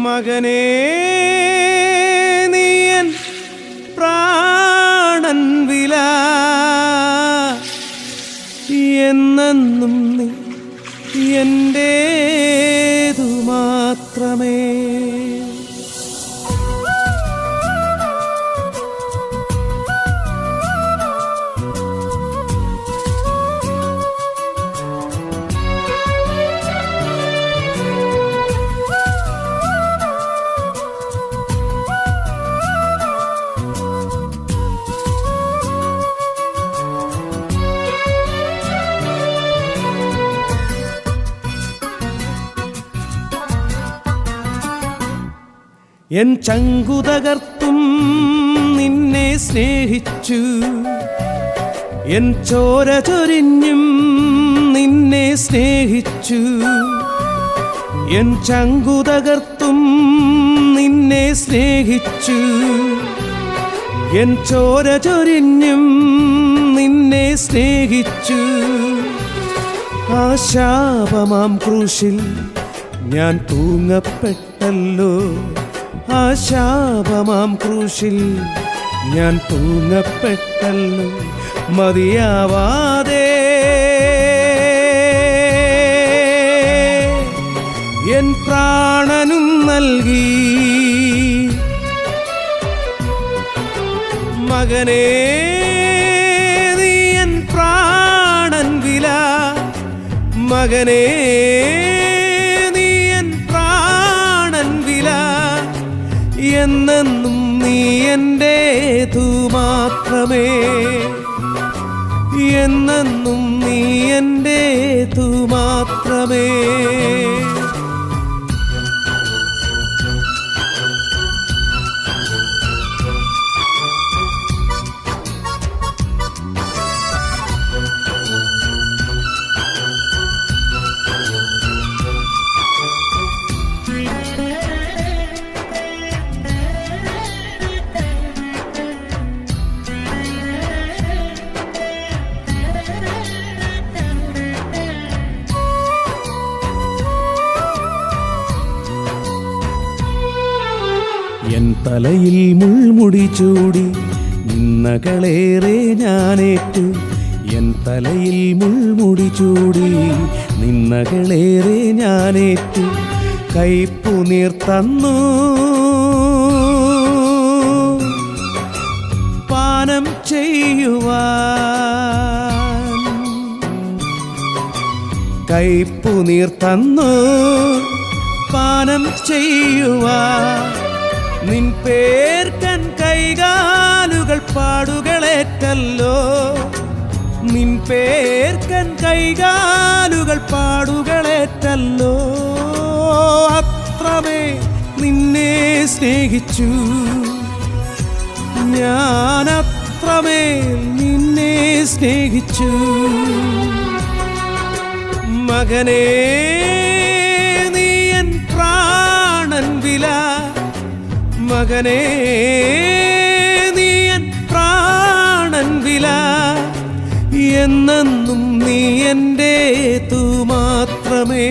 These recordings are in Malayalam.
മകനേ നീയൻ പ്രാണൻ വില എന്നെന്നും നീ എന്റേതു മാത്രമേ. എൻ ചങ്കുതകർത്തും നിന്നെ സ്നേഹിച്ചു, എൻ ചോര ചൊരിഞ്ഞും നിന്നെ സ്നേഹിച്ചു. എൻ ചങ്കുതകർത്തും നിന്നെ സ്നേഹിച്ചു, എൻ ചോര ചൊരിഞ്ഞും നിന്നെ സ്നേഹിച്ചു. ആ ശാപമാം ക്രൂശിൽ ഞാൻ തൂങ്ങപ്പെട്ടല്ലോ, ആ ശാപമാം ക്രൂശിൽ ഞാൻ തൂങ്ങപ്പെട്ടല്ലോ. മതിയാവാതെ എൻ പ്രാണനും നൽകി. മകനേ നീ എൻ പ്രാണൻ വില, മകനേ നീ എൻ പ്രാണൻ വില എന്നെന്നും നീ എന്റേതു മാത്രമേ, എന്നെന്നും നീ എന്റേതു മാത്രമേ. എൻ തലയിൽ മുൾമുടി ചൂടി നിന്നകളേറെ ഞാനേറ്റു, എൻ തലയിൽ മുൾമുടി ചൂടി നിന്നകളേറെ ഞാനേറ്റു. കൈപ്പുനീർ തന്നു പാനം ചെയ്യുവാൻ, കൈപ്പുനീർ തന്നു പാനം ചെയ്യുവാൻ. നിൻ പേർക്കൻ കൈകാലുകൾ പാടുകളേറ്റല്ലോ, നിൻ പേർക്കൻ കൈകാലുകൾ പാടുകളേറ്റല്ലോ. അത്രമേ നിന്നെ സ്നേഹിച്ചു ഞാൻ, അത്രമേൽ നിന്നെ സ്നേഹിച്ചു. മകനേ നീ എൻ പ്രാണൻ വില, മകനേ നീ എൻ പ്രാണൻ വില എന്നെന്നും നീ എന്റേതു മാത്രമേ,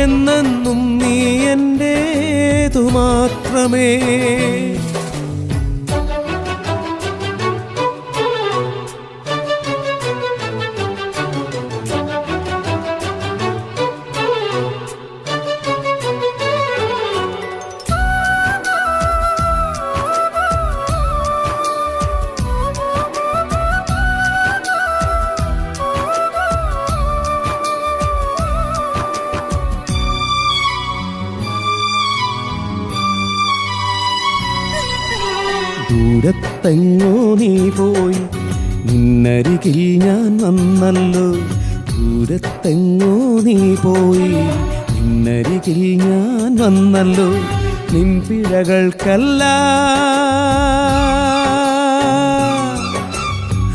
എന്നെന്നും നീ എന്റേതു മാത്രമേ. ദൂരത്തെങ്ങോ നീ പോയി നിന്നരികിൽ ഞാൻ വന്നല്ലോ, ദൂരത്തെങ്ങോ നീ പോയി നിന്നരികിൽ ഞാൻ വന്നല്ലോ. നിൻ പിഴകൾക്കെല്ലാം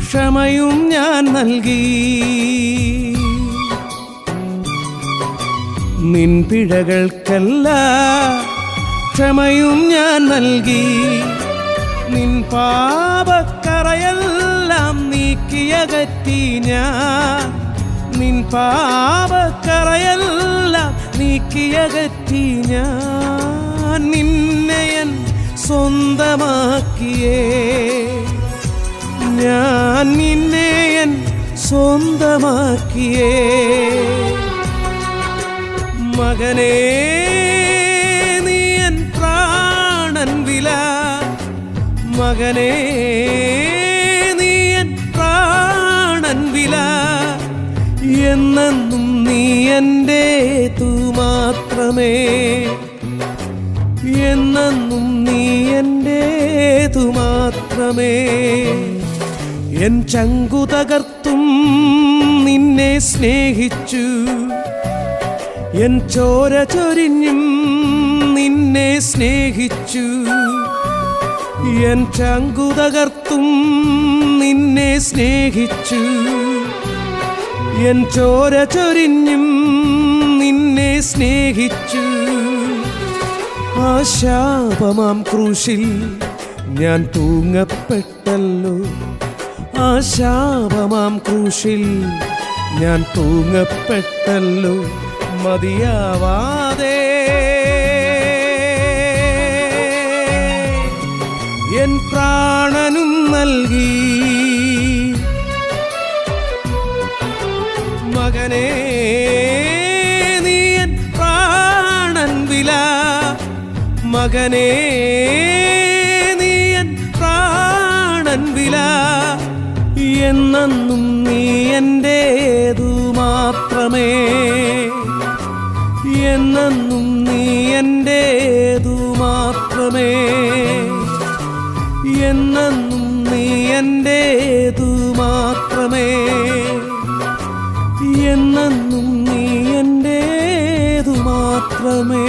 ക്ഷമയും ഞാൻ നൽകി, നിൻ പിഴകൾക്കെല്ലാം ക്ഷമയും ഞാൻ നൽകി. നിൻ പാപക്കറയെല്ലാം നീക്കിയകറ്റി ഞാൻ, നിൻ പാപക്കറയെല്ലാം നീക്കിയകറ്റി ഞാൻ നിന്നെ എൻ സ്വന്തമാക്കിയേ ഞാൻ നിന്നെ എൻ സ്വന്തമാക്കിയേ മകനേ നീ എൻ പ്രാണൻ വില മകനേ നീ എൻ പ്രാണൻ വില എന്നെന്നും നീ എന്റേതു മാത്രമേ എന്നെന്നും നീ എന്റേതു മാത്രമേ എൻ ചങ്കു തകർത്തും നിന്നെ സ്നേഹിച്ചു എൻ ചോര ചൊരിഞ്ഞും നിന്നെ സ്നേഹിച്ചു എൻ ചങ്കു തകർത്തും നിന്നെ സ്നേഹിച്ചു എൻ ചോര ചൊരിഞ്ഞും നിന്നെ സ്നേഹിച്ചു ആ ശാപമാം ക്രൂശിൽ ഞാൻ തൂങ്ങപ്പെട്ടല്ലോ ആ ശാപമാം ക്രൂശിൽ ഞാൻ തൂങ്ങപ്പെട്ടല്ലോ മതിയാവാതെ എൻ പ്രാണനും നൽകി മകനേ നീ എൻ പ്രാണൻ വില മകനേ നീ എൻ പ്രാണൻ വില എന്നെന്നും നീ എന്റേതു മാത്രമേ എന്നെന്നും നീ എന്റേതു മാത്രമേ എന്നെന്നും നീ എന്റേതു മാത്രമേ എന്നെന്നും നീ എന്റേതു മാത്രമേ